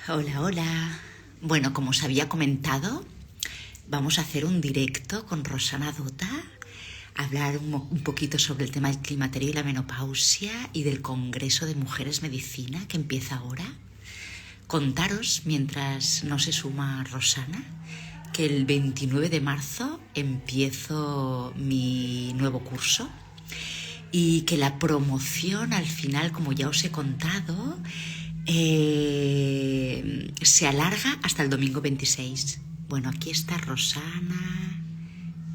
Hola, hola. Bueno, como os había comentado, vamos a hacer un directo con Rosana Dota, hablar un poquito sobre el tema del climaterio y la menopausia y del Congreso de Mujeres Medicina que empieza ahora. Contaros, mientras no se suma Rosana, que el 29 de marzo empiezo mi nuevo curso y que la promoción al final, como ya os he contado, se alarga hasta el domingo 26. Bueno, aquí está Rosana.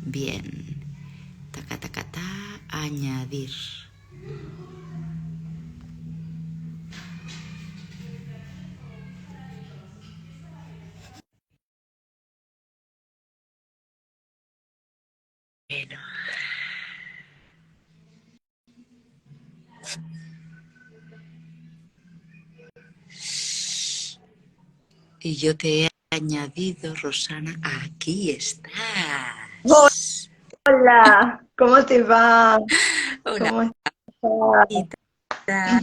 Bien. Taca, taca, ta. Añadir. Bueno. Y yo te he añadido, Rosana. Aquí estás. Hola, ¿cómo te va? Hola, ¿Cómo estás? Ita.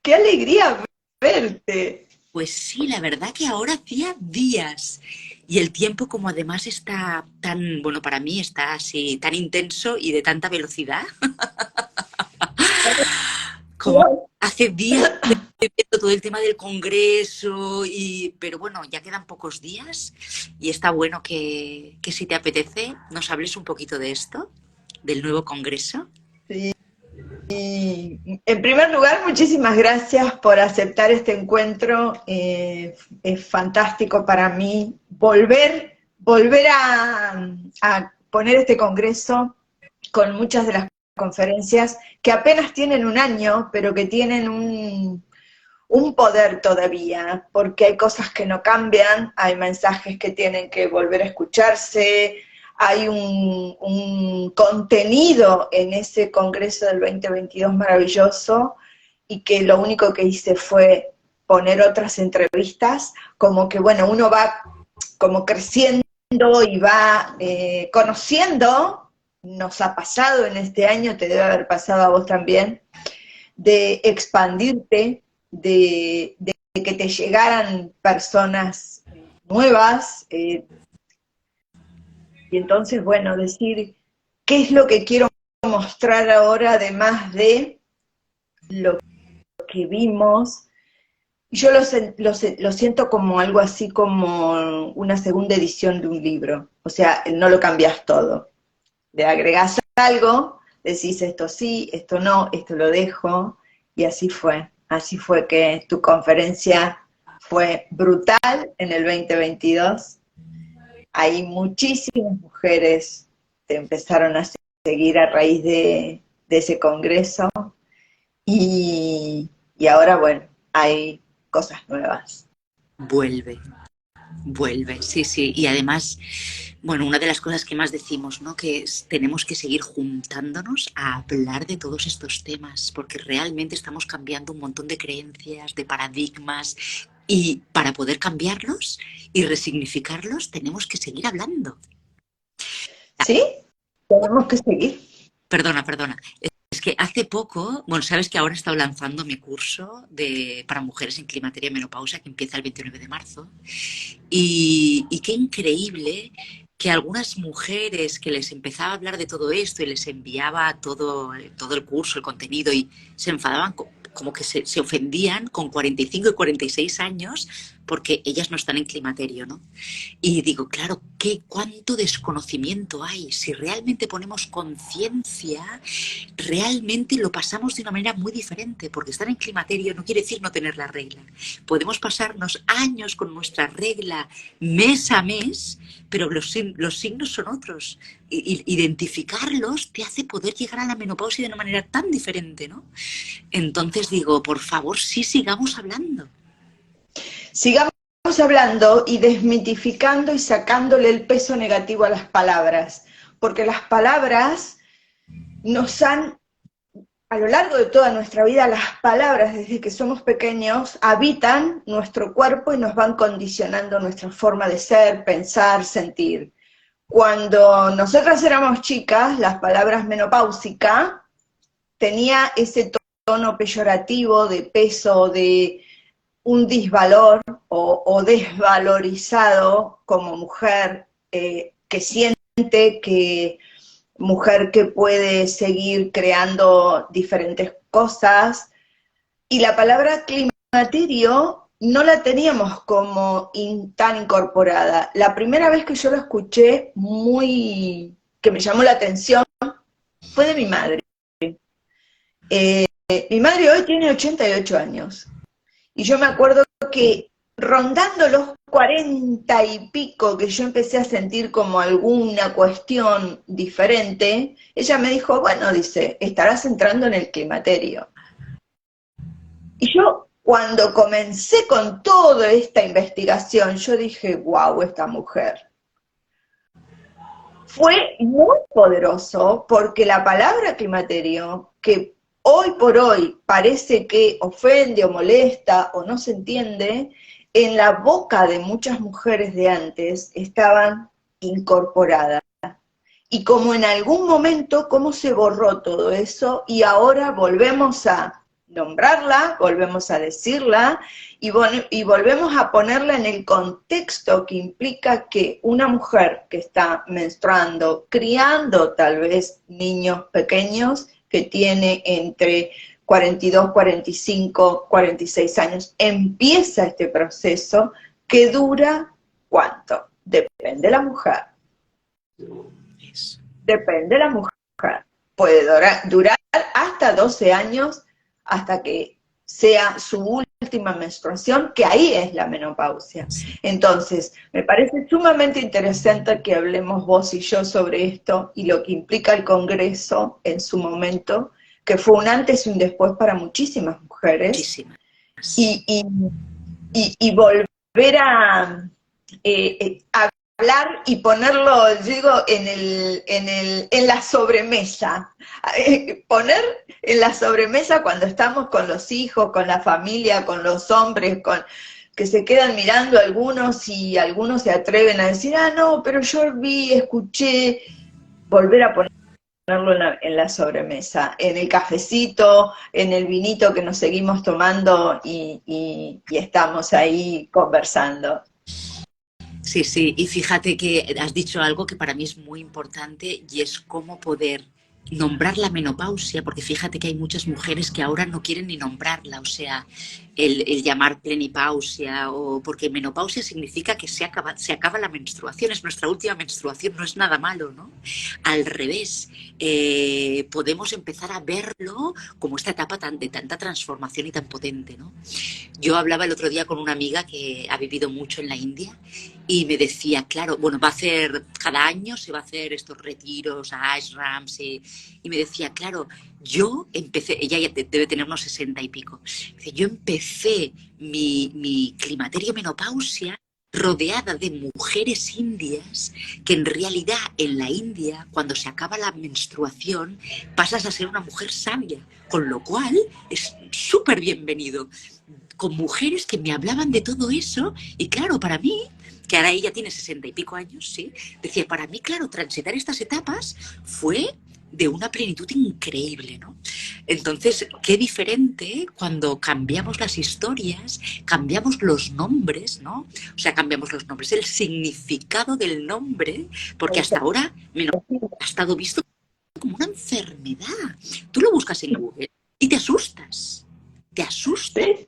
¡Qué alegría verte! Pues sí, la verdad que ahora hacía días. Y el tiempo, como además está tan, bueno, para mí está así, tan intenso y de tanta velocidad, como hace días que estoy viendo todo el tema del Congreso, pero bueno, ya quedan pocos días y está bueno que si te apetece nos hables un poquito de esto, del nuevo Congreso. Sí. En primer lugar, muchísimas gracias por aceptar este encuentro. Es fantástico para mí volver a poner este congreso con muchas de las conferencias que apenas tienen un año, pero que tienen un poder todavía, porque hay cosas que no cambian, hay mensajes que tienen que volver a escucharse, hay un contenido en ese Congreso del 2022 maravilloso, y que lo único que hice fue poner otras entrevistas, como que bueno, uno va como creciendo y va conociendo, nos ha pasado en este año, te debe haber pasado a vos también, de expandirte, de que te llegaran personas nuevas, y entonces, bueno, decir, ¿qué es lo que quiero mostrar ahora, además de lo que vimos? Yo lo siento como algo así como una segunda edición de un libro, o sea, no lo cambias todo, le agregás algo, decís esto sí, esto no, esto lo dejo, y así fue que tu conferencia fue brutal en el 2022. Hay muchísimas mujeres que empezaron a seguir a raíz de ese congreso, y ahora, bueno, hay cosas nuevas. Vuelve, vuelve, sí, sí. Y además, bueno, una de las cosas que más decimos, ¿no? Que tenemos que seguir juntándonos a hablar de todos estos temas, porque realmente estamos cambiando un montón de creencias, de paradigmas, y para poder cambiarlos y resignificarlos tenemos que seguir hablando. ¿Sí? Tenemos que seguir. Perdona. Es que hace poco, bueno, sabes que ahora he estado lanzando mi curso para mujeres en climateria y menopausia que empieza el 29 de marzo. Y qué increíble que algunas mujeres que les empezaba a hablar de todo esto y les enviaba todo el curso, el contenido, y se enfadaban, como que se ofendían con 45 y 46 años porque ellas no están en climaterio, ¿no? Y digo, claro, cuánto desconocimiento hay. Si realmente ponemos conciencia, realmente lo pasamos de una manera muy diferente, porque estar en climaterio no quiere decir no tener la regla. Podemos pasarnos años con nuestra regla mes a mes, pero los signos son otros. Identificarlos te hace poder llegar a la menopausia de una manera tan diferente, ¿no? Entonces digo, por favor, sí sigamos hablando. Sigamos hablando y desmitificando y sacándole el peso negativo a las palabras, porque las palabras nos han, a lo largo de toda nuestra vida, las palabras desde que somos pequeños habitan nuestro cuerpo y nos van condicionando nuestra forma de ser, pensar, sentir. Cuando nosotras éramos chicas, las palabras menopáusica tenía ese tono peyorativo de peso, de un disvalor o desvalorizado como mujer, que siente que mujer que puede seguir creando diferentes cosas, y la palabra climaterio no la teníamos como tan incorporada. La primera vez que yo lo escuché que me llamó la atención, fue de mi madre. Mi madre hoy tiene 88 años, y yo me acuerdo que rondando los 40 y pico, que yo empecé a sentir como alguna cuestión diferente, ella me dijo, bueno, dice, estarás entrando en el climaterio. Y yo, cuando comencé con toda esta investigación, yo dije, wow, esta mujer. Fue muy poderoso porque la palabra climaterio, que hoy por hoy parece que ofende o molesta o no se entiende, en la boca de muchas mujeres de antes estaban incorporadas. Y como en algún momento, cómo se borró todo eso, y ahora volvemos a nombrarla, volvemos a decirla, y volvemos a ponerla en el contexto que implica que una mujer que está menstruando, criando tal vez niños pequeños, que tiene entre 42, 45, 46 años, empieza este proceso que dura, ¿cuánto? Depende de la mujer. Depende de la mujer. Puede durar hasta 12 años, hasta que sea su última menstruación, que ahí es la menopausia. Entonces, me parece sumamente interesante que hablemos vos y yo sobre esto y lo que implica el Congreso en su momento, que fue un antes y un después para muchísimas mujeres. Muchísimas. Y volver a hablar y ponerlo, digo, en la sobremesa. Poner en la sobremesa cuando estamos con los hijos, con la familia, con los hombres, que se quedan mirando algunos y algunos se atreven a decir, no, pero yo vi, escuché, volver a ponerlo en la sobremesa, en el cafecito, en el vinito que nos seguimos tomando y estamos ahí conversando. Sí, sí, y fíjate que has dicho algo que para mí es muy importante y es cómo poder nombrar la menopausia, porque fíjate que hay muchas mujeres que ahora no quieren ni nombrarla, o sea, el llamar plenipausia, o porque menopausia significa que se acaba la menstruación, es nuestra última menstruación, no es nada malo, ¿no? Al revés, podemos empezar a verlo como esta etapa de tanta transformación y tan potente, ¿no? Yo hablaba el otro día con una amiga que ha vivido mucho en la India y me decía, claro, bueno, cada año se va a hacer estos retiros a ashrams y me decía, claro, yo empecé, ella ya debe tener unos 60 y pico, dice, yo empecé mi climaterio menopausia rodeada de mujeres indias que en realidad en la India, cuando se acaba la menstruación, pasas a ser una mujer sabia, con lo cual es súper bienvenido, con mujeres que me hablaban de todo eso, y claro, para mí, que ahora ella tiene 60 y pico años, ¿sí? Decía, para mí, claro, transitar estas etapas fue de una plenitud increíble, ¿no? Entonces, qué diferente cuando cambiamos las historias, cambiamos los nombres, ¿no? O sea, cambiamos los nombres, el significado del nombre, porque hasta ahora ha estado visto como una enfermedad. Tú lo buscas en Google y te asustas. Te asustas. ¿Sí?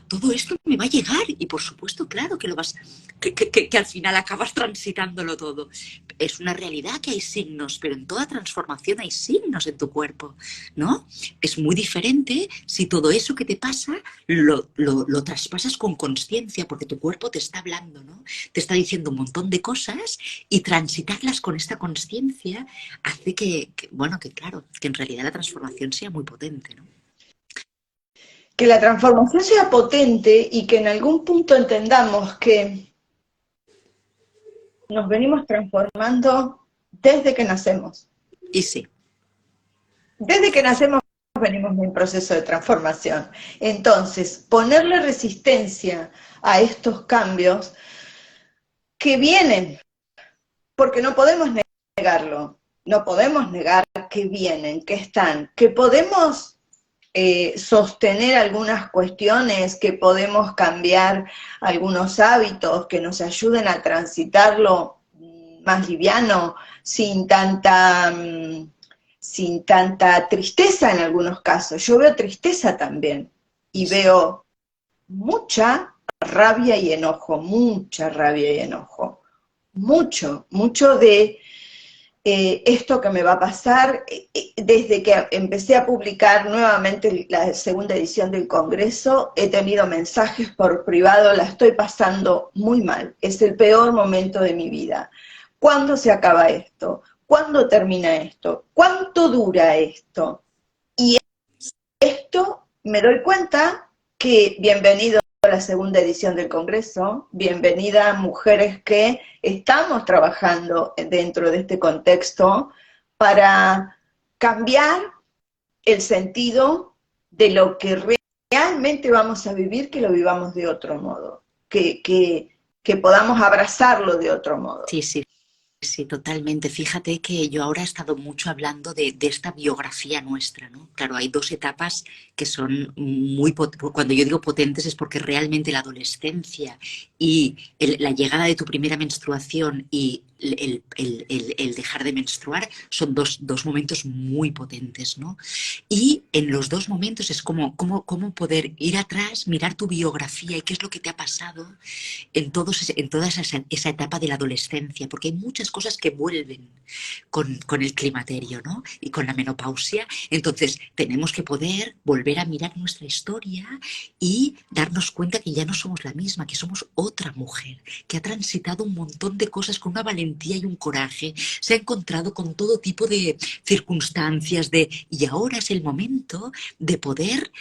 Todo esto me va a llegar y por supuesto, claro, que lo vas, que al final acabas transitándolo todo. Es una realidad que hay signos, pero en toda transformación hay signos en tu cuerpo, ¿no? Es muy diferente si todo eso que te pasa lo traspasas con consciencia, porque tu cuerpo te está hablando, ¿no? Te está diciendo un montón de cosas y transitarlas con esta consciencia hace bueno, que claro, que en realidad la transformación sea muy potente, ¿no? Que la transformación sea potente y que en algún punto entendamos que nos venimos transformando desde que nacemos. Y sí. Desde que nacemos venimos en un proceso de transformación. Entonces, ponerle resistencia a estos cambios que vienen, porque no podemos negarlo, no podemos negar que vienen, que están, que podemos sostener algunas cuestiones, que podemos cambiar algunos hábitos que nos ayuden a transitarlo más liviano, sin tanta tristeza en algunos casos. Yo veo tristeza también, y veo mucha rabia y enojo, mucha rabia y enojo, mucho de esto que me va a pasar. Desde que empecé a publicar nuevamente la segunda edición del Congreso, he tenido mensajes por privado, la estoy pasando muy mal, es el peor momento de mi vida. ¿Cuándo se acaba esto? ¿Cuándo termina esto? ¿Cuánto dura esto? Y esto me doy cuenta que bienvenido a la segunda edición del Congreso, bienvenida mujeres que estamos trabajando dentro de este contexto para cambiar el sentido de lo que realmente vamos a vivir, que lo vivamos de otro modo, que podamos abrazarlo de otro modo. Sí, sí. Sí, totalmente. Fíjate que yo ahora he estado mucho hablando de esta biografía nuestra, ¿no? Claro, hay dos etapas que son cuando yo digo potentes es porque realmente la adolescencia y la llegada de tu primera menstruación y el dejar de menstruar son dos momentos muy potentes, ¿no? Y en los dos momentos es como poder ir atrás, mirar tu biografía y qué es lo que te ha pasado en toda esa etapa de la adolescencia, porque hay muchas cosas que vuelven con el climaterio, ¿no? Y con la menopausia. Entonces, tenemos que poder volver a mirar nuestra historia y darnos cuenta que ya no somos la misma, que somos otra mujer, que ha transitado un montón de cosas con una valentía y un coraje, se ha encontrado con todo tipo de circunstancias, y ahora es el momento de poder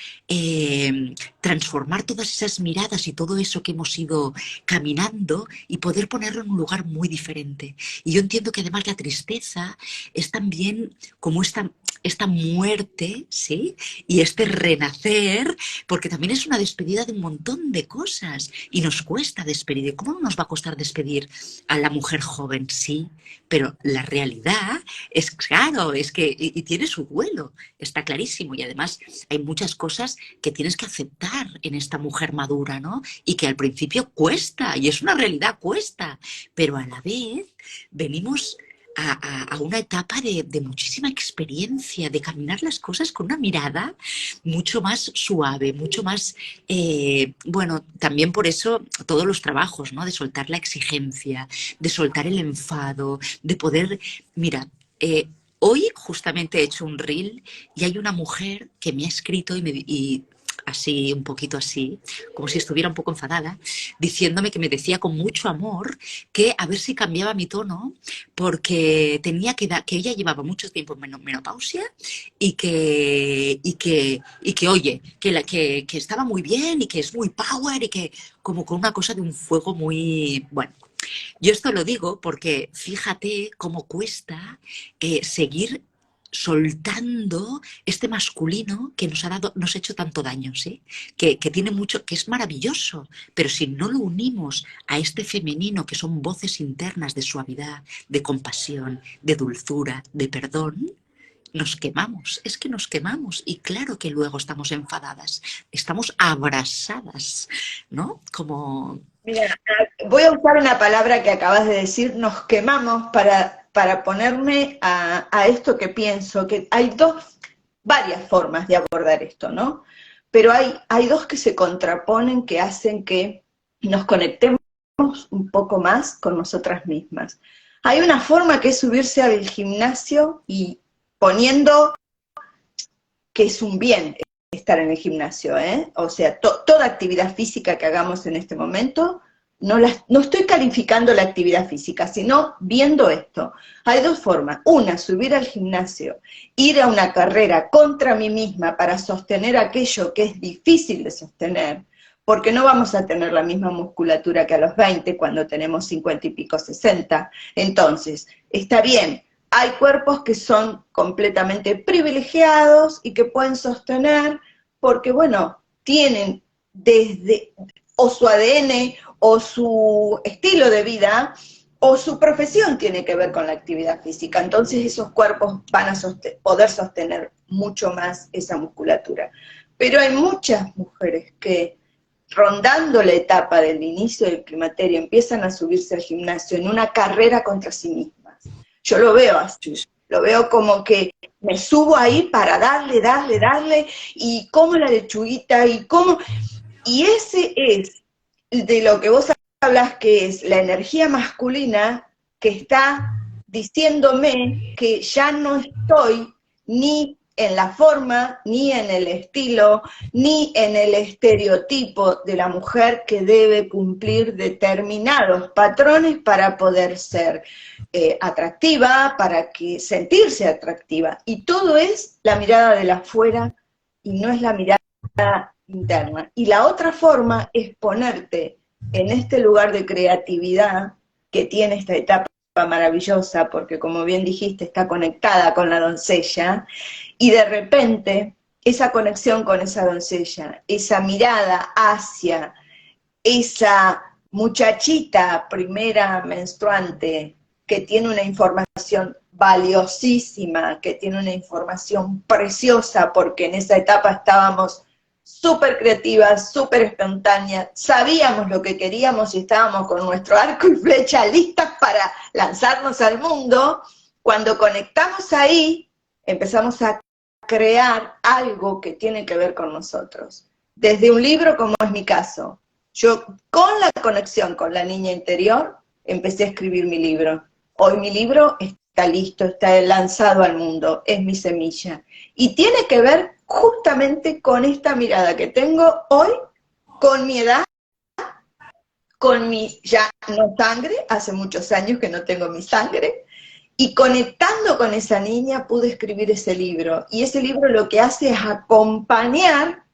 transformar todas esas miradas y todo eso que hemos ido caminando y poder ponerlo en un lugar muy diferente. Y yo entiendo que además la tristeza es también como esta muerte, ¿sí? Y este renacer, porque también es una despedida de un montón de cosas y nos cuesta despedir. ¿Cómo no nos va a costar despedir a la mujer joven? Sí, pero la realidad es, claro, es que y tiene su duelo, está clarísimo, y además hay muchas cosas que tienes que aceptar en esta mujer madura, ¿no? Y que al principio cuesta, y es una realidad, cuesta, pero a la vez venimos a una etapa de muchísima experiencia, de caminar las cosas con una mirada mucho más suave, mucho más, bueno, también por eso todos los trabajos, ¿no? De soltar la exigencia, de soltar el enfado, de poder, mira, hoy justamente he hecho un reel y hay una mujer que me ha escrito y así, un poquito así, como si estuviera un poco enfadada, diciéndome que me decía con mucho amor que a ver si cambiaba mi tono porque tenía que ella llevaba mucho tiempo en menopausia y que oye, que estaba muy bien y que es muy power y que como con una cosa de un fuego muy, bueno. Yo esto lo digo porque fíjate cómo cuesta seguir soltando este masculino que nos ha hecho tanto daño, ¿sí? Que tiene mucho, que es maravilloso, pero si no lo unimos a este femenino que son voces internas de suavidad, de compasión, de dulzura, de perdón, nos quemamos, es que nos quemamos y claro que luego estamos enfadadas, estamos abrasadas, ¿no? Como... Mira, voy a usar una palabra que acabas de decir, nos quemamos, para ponerme a esto que pienso, que hay varias formas de abordar esto, ¿no? Pero hay dos que se contraponen, que hacen que nos conectemos un poco más con nosotras mismas. Hay una forma que es subirse al gimnasio y poniendo que es un bien estar en el gimnasio, ¿eh? O sea, toda actividad física que hagamos en este momento, no estoy calificando la actividad física, sino viendo esto. Hay dos formas. Una, subir al gimnasio, ir a una carrera contra mí misma para sostener aquello que es difícil de sostener, porque no vamos a tener la misma musculatura que a los 20 cuando tenemos 50 y pico, 60. Entonces, está bien, hay cuerpos que son completamente privilegiados y que pueden sostener porque, bueno, tienen o su ADN o su estilo de vida o su profesión tiene que ver con la actividad física, entonces esos cuerpos van a poder sostener mucho más esa musculatura. Pero hay muchas mujeres que, rondando la etapa del inicio del climaterio, empiezan a subirse al gimnasio en una carrera contra sí mismas. Yo lo veo así, lo veo como que me subo ahí para darle, y como la lechuguita, y ese es de lo que vos hablas, que es la energía masculina que está diciéndome que ya no estoy ni en la forma, ni en el estilo, ni en el estereotipo de la mujer que debe cumplir determinados patrones para poder ser atractiva, para que sentirse atractiva. Y todo es la mirada de la afuera y no es la mirada interna. Y la otra forma es ponerte en este lugar de creatividad que tiene esta etapa maravillosa, porque como bien dijiste, está conectada con la doncella, y de repente esa conexión con esa doncella, esa mirada hacia esa muchachita primera menstruante que tiene una información valiosísima, que tiene una información preciosa, porque en esa etapa estábamos súper creativas, súper espontáneas, sabíamos lo que queríamos y estábamos con nuestro arco y flecha listas para lanzarnos al mundo. Cuando conectamos ahí, empezamos a crear algo que tiene que ver con nosotros. Desde un libro, como es mi caso, yo con la conexión con la niña interior, empecé a escribir mi libro. Hoy mi libro está listo, está lanzado al mundo, es mi semilla. Y tiene que ver justamente con esta mirada que tengo hoy, con mi edad, con mi ya no sangre, hace muchos años que no tengo mi sangre, y conectando con esa niña pude escribir ese libro. Y ese libro lo que hace es acompañar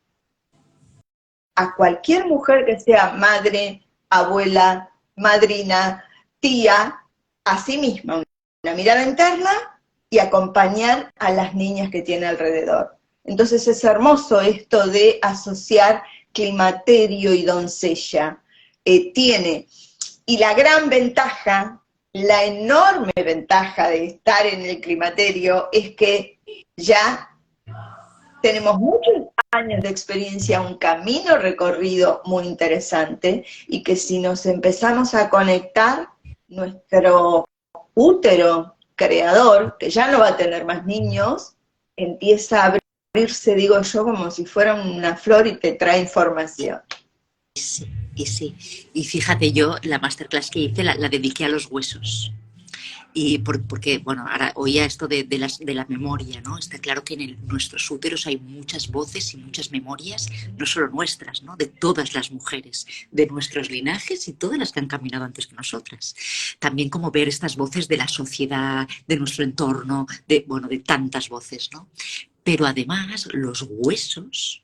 a cualquier mujer que sea madre, abuela, madrina, tía, a sí misma, una mirada interna, y acompañar a las niñas que tiene alrededor. Entonces es hermoso esto de asociar climaterio y doncella. Y la gran ventaja, la enorme ventaja de estar en el climaterio es que ya tenemos muchos años de experiencia, un camino recorrido muy interesante, y que si nos empezamos a conectar, nuestro útero creador, que ya no va a tener más niños, empieza a abrirse, digo yo, como si fuera una flor y te trae información. Sí. Y fíjate, yo la masterclass que hice la dediqué a los huesos. Y porque, bueno, ahora oía esto de la memoria, ¿no? Está claro que en nuestros úteros hay muchas voces y muchas memorias, no solo nuestras, ¿no? De todas las mujeres, de nuestros linajes y todas las que han caminado antes que nosotras. También como ver estas voces de la sociedad, de nuestro entorno, de tantas voces, ¿no? Pero además los huesos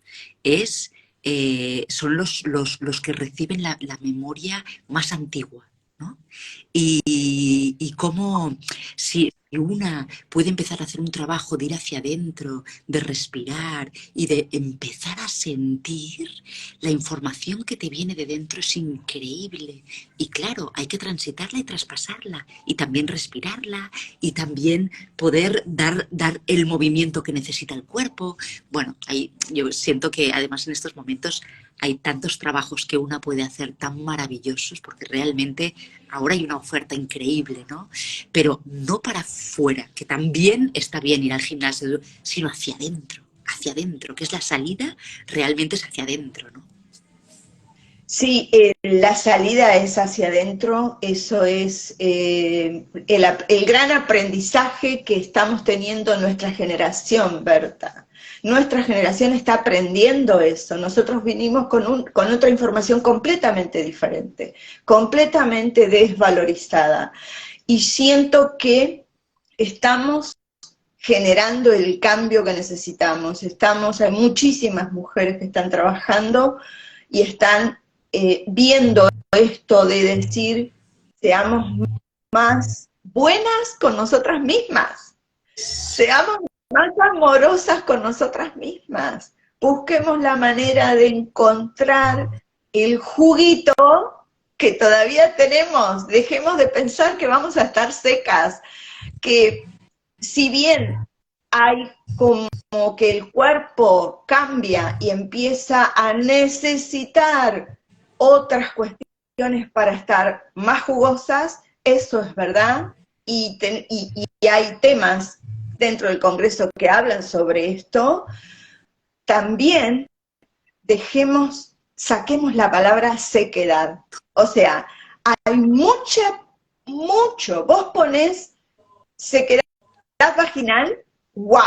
son los que reciben la memoria más antigua, ¿no? Y cómo si una puede empezar a hacer un trabajo de ir hacia adentro, de respirar y de empezar a sentir, la información que te viene de dentro es increíble. Y claro, hay que transitarla y traspasarla, y también respirarla, y también poder dar el movimiento que necesita el cuerpo. Bueno, yo siento que además en estos momentos hay tantos trabajos que una puede hacer tan maravillosos, porque realmente ahora hay una oferta increíble, ¿no? Pero no para fuera, que también está bien ir al gimnasio, sino hacia adentro, que es la salida, realmente es hacia adentro, ¿no? Sí, la salida es hacia adentro, eso es el gran aprendizaje que estamos teniendo en nuestra generación, Berta. Nuestra generación está aprendiendo eso. Nosotros vinimos con otra información completamente diferente, completamente desvalorizada. Y siento que estamos generando el cambio que necesitamos. Hay muchísimas mujeres que están trabajando y están viendo esto de decir, seamos más buenas con nosotras mismas, seamos más amorosas con nosotras mismas, busquemos la manera de encontrar el juguito que todavía tenemos, dejemos de pensar que vamos a estar secas, que si bien hay como que el cuerpo cambia y empieza a necesitar otras cuestiones para estar más jugosas, eso es verdad, y hay temas dentro del Congreso que hablan sobre esto. También saquemos la palabra sequedad. O sea, hay mucho, vos ponés sequedad vaginal, wow,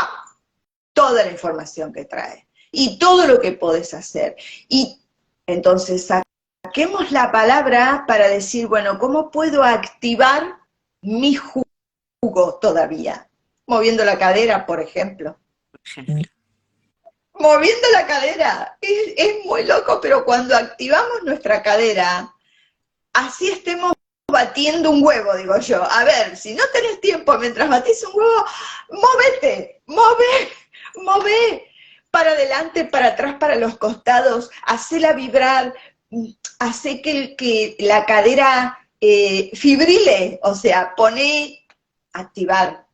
toda la información que trae y todo lo que podés hacer. Y entonces saquemos la palabra para decir, bueno, ¿cómo puedo activar mi jugo todavía? Moviendo la cadera, por ejemplo. Moviendo la cadera, es muy loco, pero cuando activamos nuestra cadera, así estemos batiendo un huevo, digo yo. A ver, si no tenés tiempo mientras batís un huevo, move, para adelante, para atrás, para los costados, hacela vibrar, hace que la cadera fibrile, o sea, activar.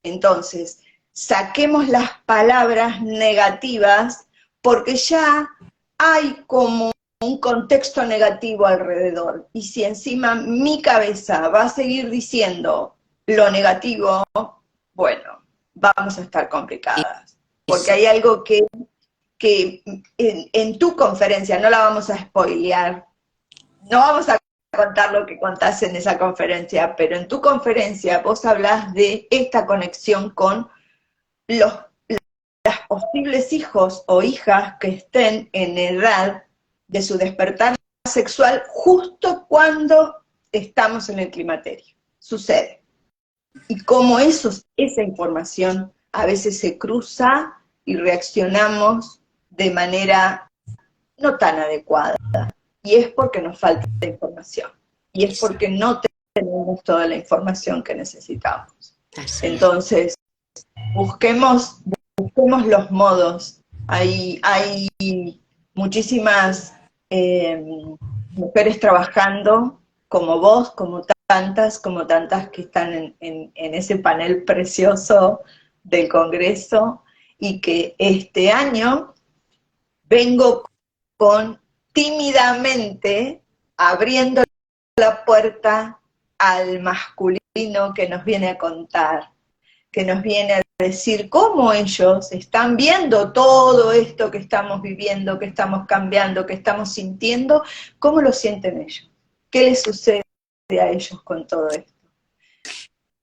Entonces, saquemos las palabras negativas, porque ya hay como un contexto negativo alrededor. Y si encima mi cabeza va a seguir diciendo lo negativo, bueno, vamos a estar complicadas. Porque hay algo que en tu conferencia, no la vamos a spoilear, no vamos a contar lo que contás en esa conferencia, pero en tu conferencia vos hablás de esta conexión con los posibles hijos o hijas que estén en edad de su despertar sexual justo cuando estamos en el climaterio. Sucede. Y cómo esa información a veces se cruza y reaccionamos de manera no tan adecuada. Y es porque nos falta información. Y es porque no tenemos toda la información que necesitamos. Entonces, busquemos los modos. Hay muchísimas mujeres trabajando, como vos, como tantas que están en ese panel precioso del Congreso, y que este año vengo tímidamente abriendo la puerta al masculino que nos viene a contar, que nos viene a decir cómo ellos están viendo todo esto que estamos viviendo, que estamos cambiando, que estamos sintiendo, cómo lo sienten ellos, qué les sucede a ellos con todo esto.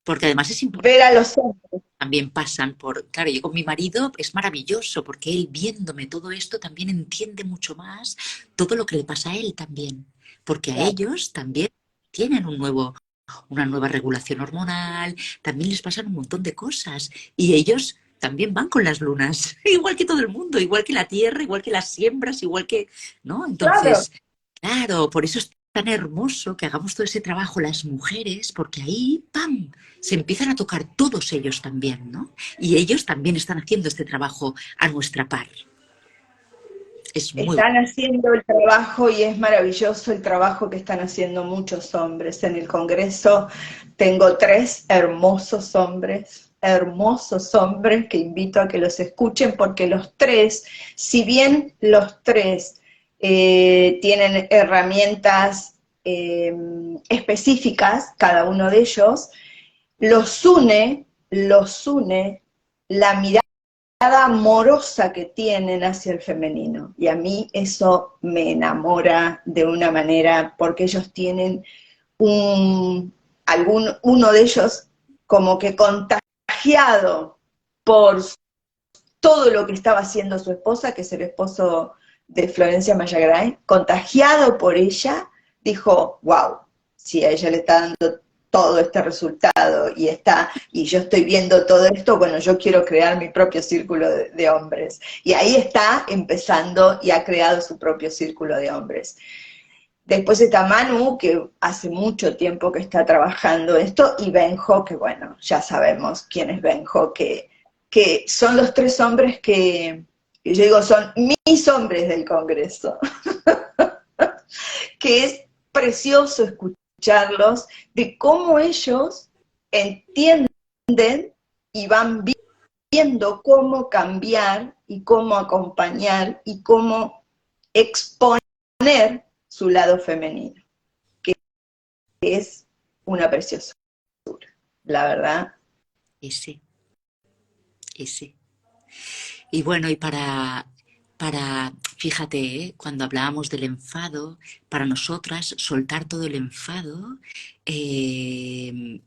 Porque además es importante. Ver a los hombres. También pasan por... Claro, yo con mi marido es maravilloso, porque él viéndome todo esto también entiende mucho más todo lo que le pasa a él también. Porque a ellos también tienen una nueva regulación hormonal, también les pasan un montón de cosas. Y ellos también van con las lunas, igual que todo el mundo, igual que la tierra, igual que las siembras, igual que... ¿no? Entonces, claro, por eso es tan hermoso que hagamos todo ese trabajo las mujeres, porque ahí, ¡pam!, se empiezan a tocar todos ellos también, ¿no? Y ellos también están haciendo este trabajo a nuestra par. Están haciendo el trabajo, y es maravilloso el trabajo que están haciendo muchos hombres. En el Congreso tengo 3 hermosos hombres que invito a que los escuchen, porque los 3, si bien los 3 tienen herramientas específicas, cada uno de ellos, los une la mirada amorosa que tienen hacia el femenino, y a mí eso me enamora de una manera, porque ellos tienen uno de ellos como que contagiado por todo lo que estaba haciendo su esposa, que es el esposo de Florencia Mayagray, contagiado por ella, dijo, wow, si a ella le está dando todo este resultado y yo estoy viendo todo esto, bueno, yo quiero crear mi propio círculo de hombres. Y ahí está empezando y ha creado su propio círculo de hombres. Después está Manu, que hace mucho tiempo que está trabajando esto, y Benjo, que bueno, ya sabemos quién es Benjo, que son los 3 hombres que yo digo son mis hombres del Congreso. Que es precioso escucharlos, de cómo ellos entienden y van viendo cómo cambiar y cómo acompañar y cómo exponer su lado femenino, que es una preciosura, la verdad. Ese, ese. Y bueno, y fíjate, cuando hablábamos del enfado, para nosotras soltar todo el enfado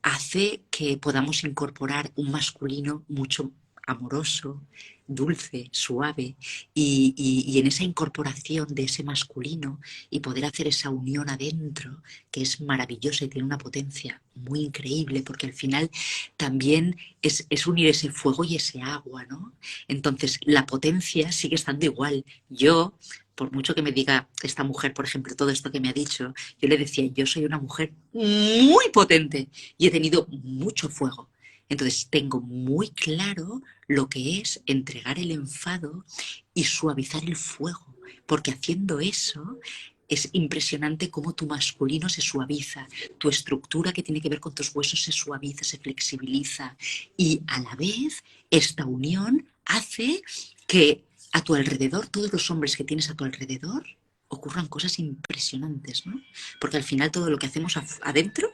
hace que podamos incorporar un masculino mucho amoroso, dulce, suave, y en esa incorporación de ese masculino y poder hacer esa unión adentro, que es maravillosa y tiene una potencia muy increíble, porque al final también es unir ese fuego y ese agua, ¿no? Entonces, la potencia sigue estando igual. Yo, por mucho que me diga esta mujer, por ejemplo, todo esto que me ha dicho, yo le decía, yo soy una mujer muy potente y he tenido mucho fuego. Entonces, tengo muy claro lo que es entregar el enfado y suavizar el fuego, porque haciendo eso es impresionante cómo tu masculino se suaviza, tu estructura que tiene que ver con tus huesos se suaviza, se flexibiliza, y a la vez esta unión hace que a tu alrededor, todos los hombres que tienes a tu alrededor, ocurran cosas impresionantes, ¿no? Porque al final todo lo que hacemos adentro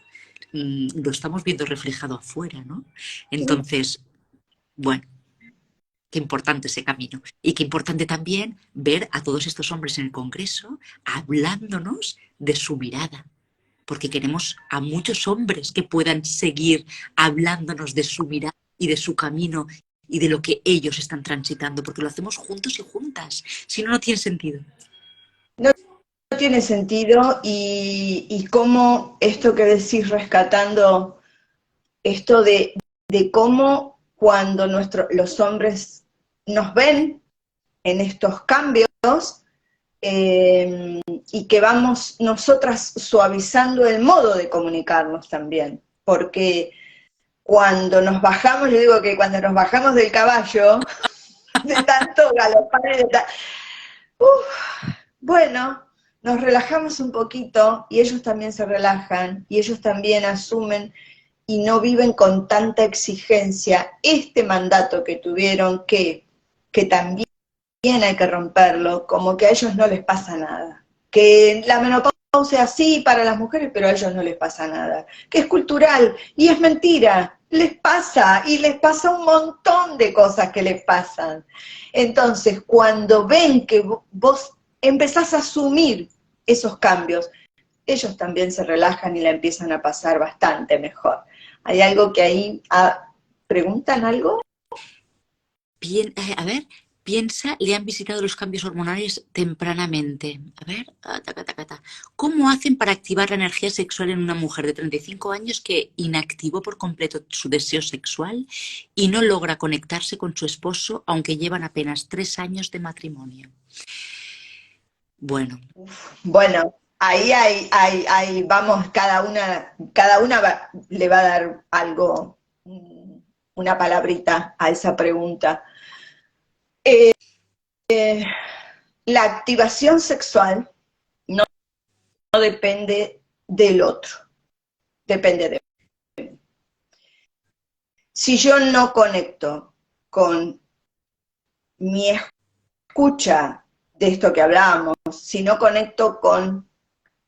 lo estamos viendo reflejado afuera, ¿no? Entonces, bueno, qué importante ese camino. Y qué importante también ver a todos estos hombres en el Congreso hablándonos de su mirada, porque queremos a muchos hombres que puedan seguir hablándonos de su mirada y de su camino y de lo que ellos están transitando, porque lo hacemos juntos y juntas. Si no, no tiene sentido. No, no tiene sentido y cómo esto que decís rescatando, esto de cómo cuando los hombres nos ven en estos cambios, y que vamos nosotras suavizando el modo de comunicarnos también, porque cuando nos bajamos, yo digo que cuando nos bajamos del caballo, de tanto galopar y bueno, nos relajamos un poquito y ellos también se relajan y ellos también asumen y no viven con tanta exigencia este mandato que tuvieron que también hay que romperlo, como que a ellos no les pasa nada. Que la menopausia sí para las mujeres, pero a ellos no les pasa nada. Que es cultural y es mentira, les pasa y les pasa un montón de cosas que les pasan. Entonces, cuando ven que vos empezás a asumir esos cambios, ellos también se relajan y la empiezan a pasar bastante mejor. ¿Hay algo que ahí preguntan algo? Bien, a ver, piensa, le han visitado los cambios hormonales tempranamente. A ver, taca, taca, taca. ¿Cómo hacen para activar la energía sexual en una mujer de 35 años que inactivó por completo su deseo sexual y no logra conectarse con su esposo aunque llevan apenas 3 años de matrimonio? Bueno, Bueno, ahí vamos, cada una le va a dar algo, una palabrita a esa pregunta. La activación sexual no depende del otro, depende de mí. Si yo no conecto con mi escucha de esto que hablábamos, si no conecto con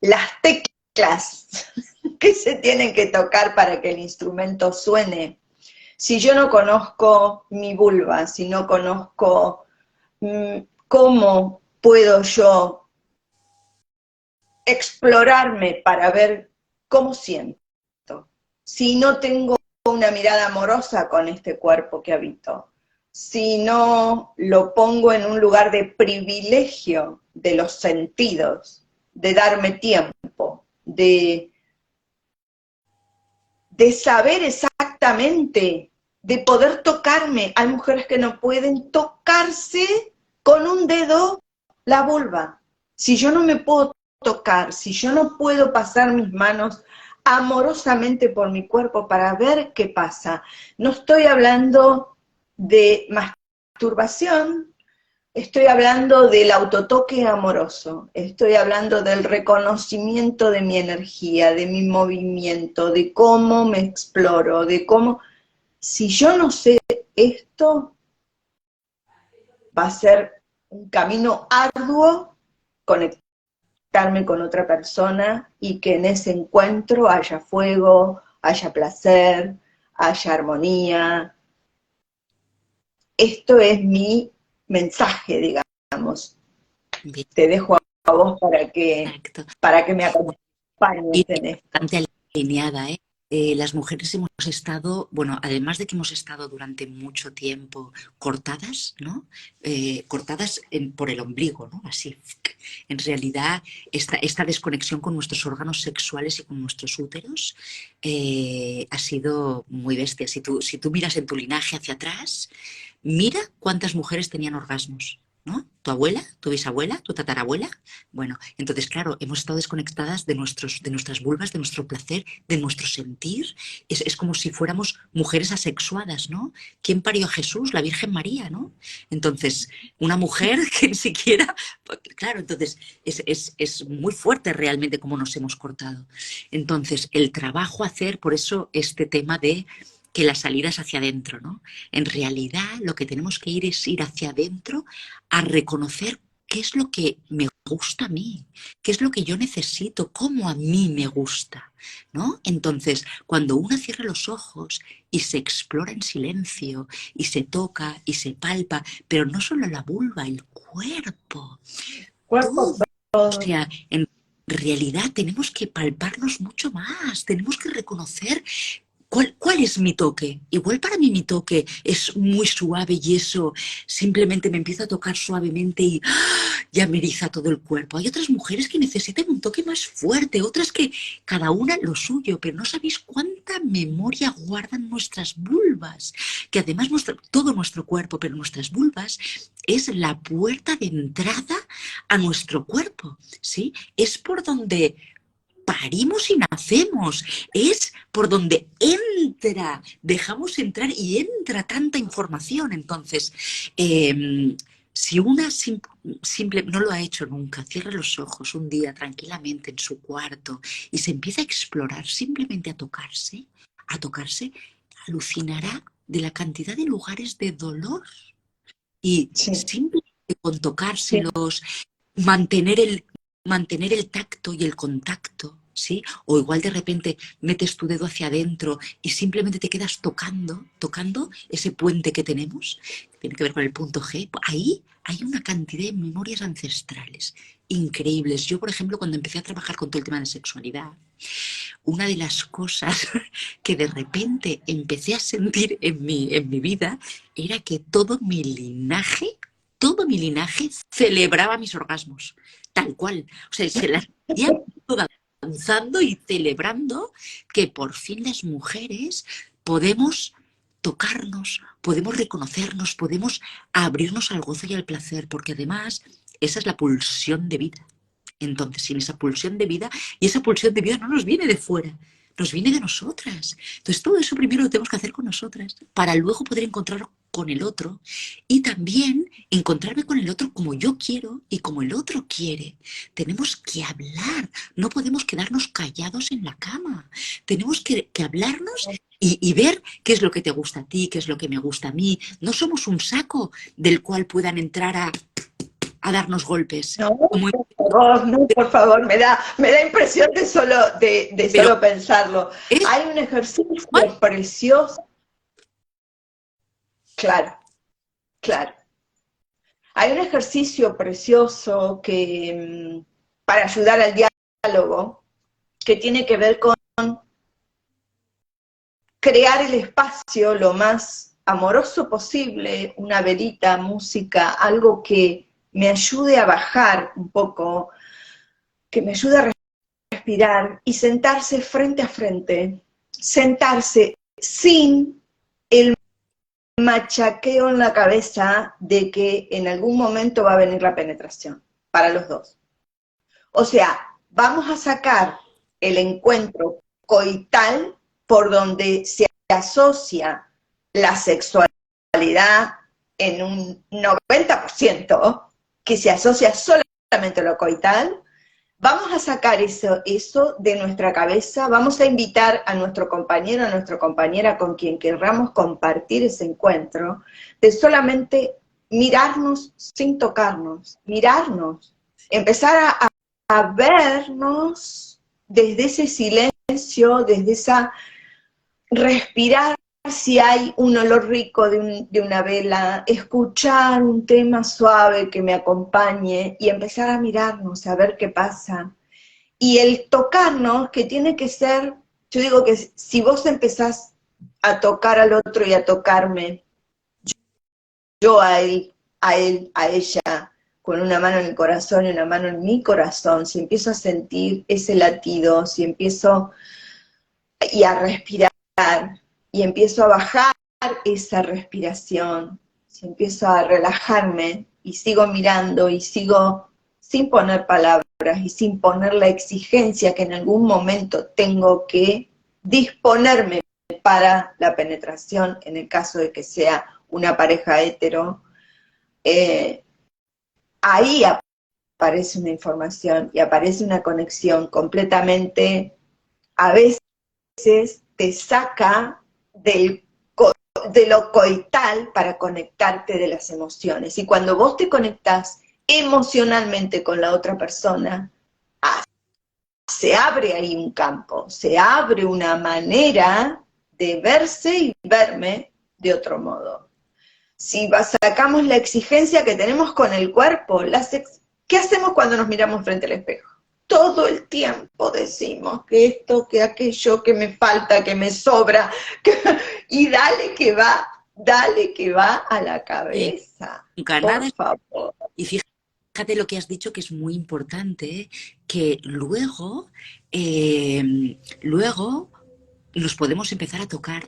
las teclas que se tienen que tocar para que el instrumento suene, si yo no conozco mi vulva, si no conozco cómo puedo yo explorarme para ver cómo siento, si no tengo una mirada amorosa con este cuerpo que habito, si no lo pongo en un lugar de privilegio de los sentidos, de darme tiempo, de saber exactamente, de poder tocarme. Hay mujeres que no pueden tocarse con un dedo la vulva. Si yo no me puedo tocar, si yo no puedo pasar mis manos amorosamente por mi cuerpo para ver qué pasa, no estoy hablando de masturbación, estoy hablando del autotoque amoroso, estoy hablando del reconocimiento de mi energía, de mi movimiento, de cómo me exploro, de cómo... Si yo no sé esto, va a ser un camino arduo conectarme con otra persona y que en ese encuentro haya fuego, haya placer, haya armonía. Esto es mi mensaje, digamos. Bien, Te dejo a vos exacto. para que me acompañes Y en esto. bastante alineada, ¿eh? Las mujeres hemos estado, bueno, además de que hemos estado durante mucho tiempo cortadas, ¿no? Por el ombligo, ¿no? Así. En realidad, esta desconexión con nuestros órganos sexuales y con nuestros úteros ha sido muy bestia. Si tú miras en tu linaje hacia atrás, mira cuántas mujeres tenían orgasmos, ¿no? Tu abuela, tu bisabuela, tu tatarabuela. Bueno, entonces, claro, hemos estado desconectadas de nuestras vulvas, de nuestro placer, de nuestro sentir. Es como si fuéramos mujeres asexuadas, ¿no? ¿Quién parió a Jesús? La Virgen María, ¿no? Entonces, una mujer que ni siquiera... Claro, entonces es muy fuerte realmente cómo nos hemos cortado. Entonces, el trabajo a hacer, por eso este tema de que la salida es hacia adentro, ¿no? En realidad lo que tenemos que ir es ir hacia adentro a reconocer qué es lo que me gusta a mí, qué es lo que yo necesito, cómo a mí me gusta, ¿no? Entonces, cuando uno cierra los ojos y se explora en silencio y se toca y se palpa, pero no solo la vulva, el cuerpo, Cuerpo, todo. O sea, en realidad tenemos que palparnos mucho más, tenemos que reconocer ¿cuál es mi toque? Igual para mí mi toque es muy suave y eso simplemente me empieza a tocar suavemente y ya me eriza todo el cuerpo. Hay otras mujeres que necesitan un toque más fuerte, otras que cada una lo suyo, pero no sabéis cuánta memoria guardan nuestras vulvas, que además todo nuestro cuerpo, pero nuestras vulvas es la puerta de entrada a nuestro cuerpo, ¿sí? Es por donde parimos y nacemos, es por donde dejamos entrar y entra tanta información. Entonces, si una simple, no lo ha hecho nunca, cierra los ojos un día tranquilamente en su cuarto y se empieza a explorar, simplemente a tocarse, alucinará de la cantidad de lugares de dolor y sí, simplemente con sí. tocárselos, mantener mantener el tacto y el contacto, ¿sí? O igual de repente metes tu dedo hacia adentro y simplemente te quedas tocando ese puente que tenemos, que tiene que ver con el punto G. Ahí hay una cantidad de memorias ancestrales increíbles. Yo, por ejemplo, cuando empecé a trabajar con todo el tema de sexualidad, una de las cosas que de repente empecé a sentir en mi vida era que todo mi linaje celebraba mis orgasmos, tal cual. O sea, se las veía todas danzando y celebrando que por fin las mujeres podemos tocarnos, podemos reconocernos, podemos abrirnos al gozo y al placer, porque además esa es la pulsión de vida. Entonces, sin esa pulsión de vida, y esa pulsión de vida no nos viene de fuera, nos viene de nosotras. Entonces, todo eso primero lo tenemos que hacer con nosotras, para luego poder encontrar con el otro y también encontrarme con el otro como yo quiero y como el otro quiere. Tenemos que hablar, no podemos quedarnos callados en la cama. Tenemos que hablarnos y ver qué es lo que te gusta a ti, qué es lo que me gusta a mí. No somos un saco del cual puedan entrar a darnos golpes. No, Como por favor, no, por favor, me da impresión de pero solo pensarlo. es Hay un igual. ejercicio precioso, claro, claro. Hay un ejercicio precioso que para ayudar al diálogo, que tiene que ver con crear el espacio lo más amoroso posible, una velita, música, algo que me ayude a bajar un poco, que me ayude a respirar y sentarse frente a frente, sentarse sin el machaqueo en la cabeza de que en algún momento va a venir la penetración para los dos. O sea, vamos a sacar el encuentro coital por donde se asocia la sexualidad, en un 90% que se asocia solamente a lo coital, vamos a sacar eso de nuestra cabeza, vamos a invitar a nuestro compañero, a nuestra compañera con quien querramos compartir ese encuentro, de solamente mirarnos sin tocarnos, mirarnos, empezar a vernos desde ese silencio, desde esa respirar si hay un olor rico de una vela, escuchar un tema suave que me acompañe y empezar a mirarnos, a ver qué pasa. Y el tocarnos, que tiene que ser, yo digo que si vos empezás a tocar al otro y a tocarme, yo a él, a ella, con una mano en el corazón y una mano en mi corazón, si empiezo a sentir ese latido, si empiezo y a respirar, y empiezo a bajar esa respiración, si empiezo a relajarme y sigo mirando y sigo sin poner palabras y sin poner la exigencia que en algún momento tengo que disponerme para la penetración, en el caso de que sea una pareja hetero, ahí aparece una información y aparece una conexión completamente, a veces te saca de lo coital para conectarte de las emociones. Y cuando vos te conectás emocionalmente con la otra persona, se abre ahí un campo, se abre una manera de verse y verme de otro modo. Si sacamos la exigencia que tenemos con el cuerpo, ¿qué hacemos cuando nos miramos frente al espejo? Todo el tiempo decimos que esto, que aquello, que me falta, que me sobra, y dale que va a la cabeza, por favor. Y fíjate lo que has dicho, que es muy importante, que luego nos podemos empezar a tocar.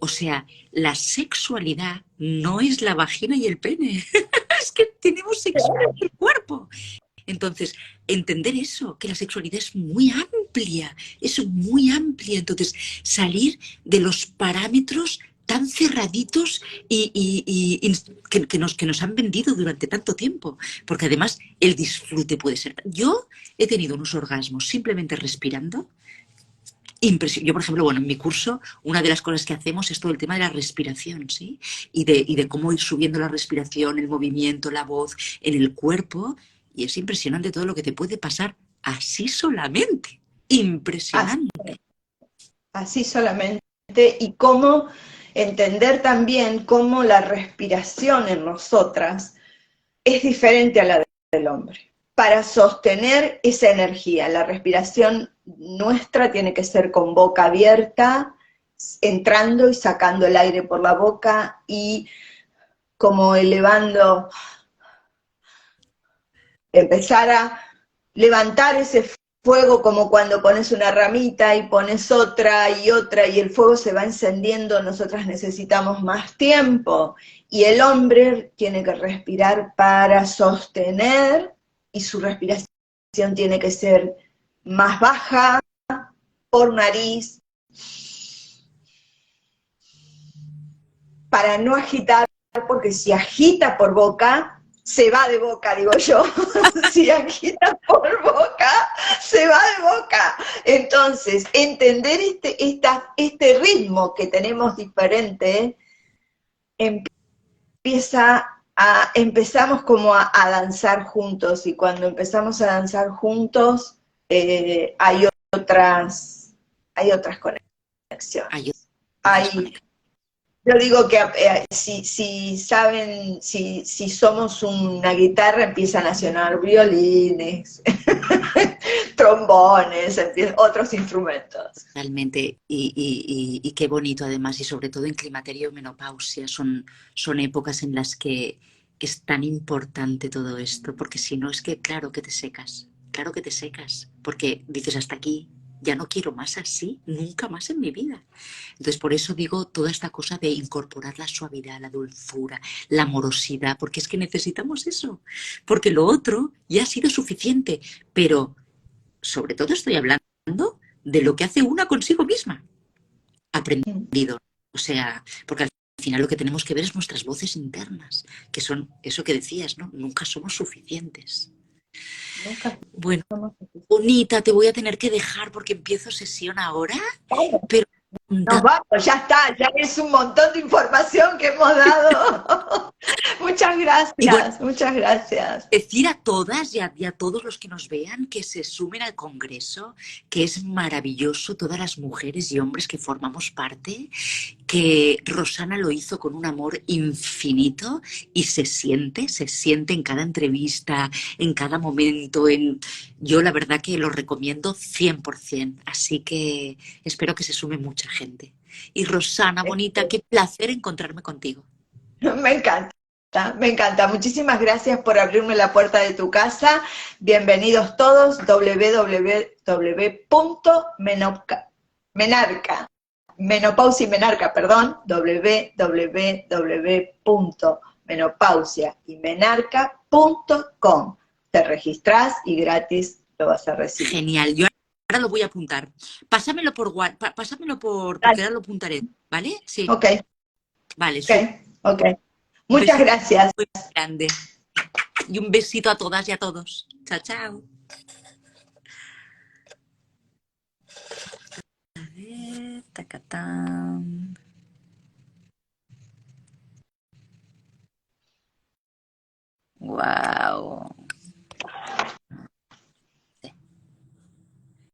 O sea, la sexualidad no es la vagina y el pene, es que tenemos sexualidad en el cuerpo. Entonces, entender eso, que la sexualidad es muy amplia, entonces salir de los parámetros tan cerraditos y que nos han vendido durante tanto tiempo, porque además el disfrute puede ser. Yo he tenido unos orgasmos simplemente respirando. Yo, por ejemplo, en mi curso, una de las cosas que hacemos es todo el tema de la respiración, ¿sí? Y de cómo ir subiendo la respiración, el movimiento, la voz en el cuerpo. Y es impresionante todo lo que te puede pasar así solamente. Impresionante. Así solamente. Y cómo entender también cómo la respiración en nosotras es diferente a la del hombre. Para sostener esa energía, la respiración nuestra tiene que ser con boca abierta, entrando y sacando el aire por la boca y como elevando, empezar a levantar ese fuego como cuando pones una ramita y pones otra y el fuego se va encendiendo. Nosotras necesitamos más tiempo y el hombre tiene que respirar para sostener y su respiración tiene que ser más baja por nariz para no agitar, porque si agita por boca se va de boca, digo yo. Si agita por boca, se va de boca. Entonces, entender este ritmo que tenemos diferente, empezamos como a danzar juntos, y cuando empezamos a danzar juntos, hay otras conexiones. Yo digo que si saben, si somos una guitarra, empiezan a sonar violines, trombones, otros instrumentos. Realmente, y qué bonito además, y sobre todo en climaterio o menopausia, son épocas en las que es tan importante todo esto, porque si no es que claro que te secas, porque dices hasta aquí, ya no quiero más así, nunca más en mi vida. Entonces, por eso digo toda esta cosa de incorporar la suavidad, la dulzura, la amorosidad, porque es que necesitamos eso, porque lo otro ya ha sido suficiente, pero sobre todo estoy hablando de lo que hace una consigo misma, aprendido. O sea, porque al final lo que tenemos que ver es nuestras voces internas, que son eso que decías, ¿no? Nunca somos suficientes. Nunca Bueno, somos suficientes. bonita, te voy a tener que dejar porque empiezo sesión ahora, pero Nos vamos, ya está, ya es un montón de información que hemos dado. Muchas y bueno, gracias, muchas gracias. decir a todas y a todos los que nos vean que se sumen al Congreso, que es maravilloso, todas las mujeres y hombres que formamos parte, que Rosana lo hizo con un amor infinito y se siente en cada entrevista, en cada momento. Yo la verdad que lo recomiendo 100%, así que espero que se sume mucha gente. Y Rosana, bonita, qué placer encontrarme contigo. Me encanta. Me encanta. Muchísimas gracias por abrirme la puerta de tu casa. Bienvenidos todos. www.menopausiamenarca.com. Te registrás y gratis lo vas a recibir. Genial, yo ahora lo voy a apuntar. Pásamelo pásamelo porque Dale. ahora lo apuntaré, ¿vale? Sí, Ok, vale, ok, ok. un Muchas besito gracias. muy grande. Y un besito a todas y a todos. Chao, chao. A ver, tacatán. Wow.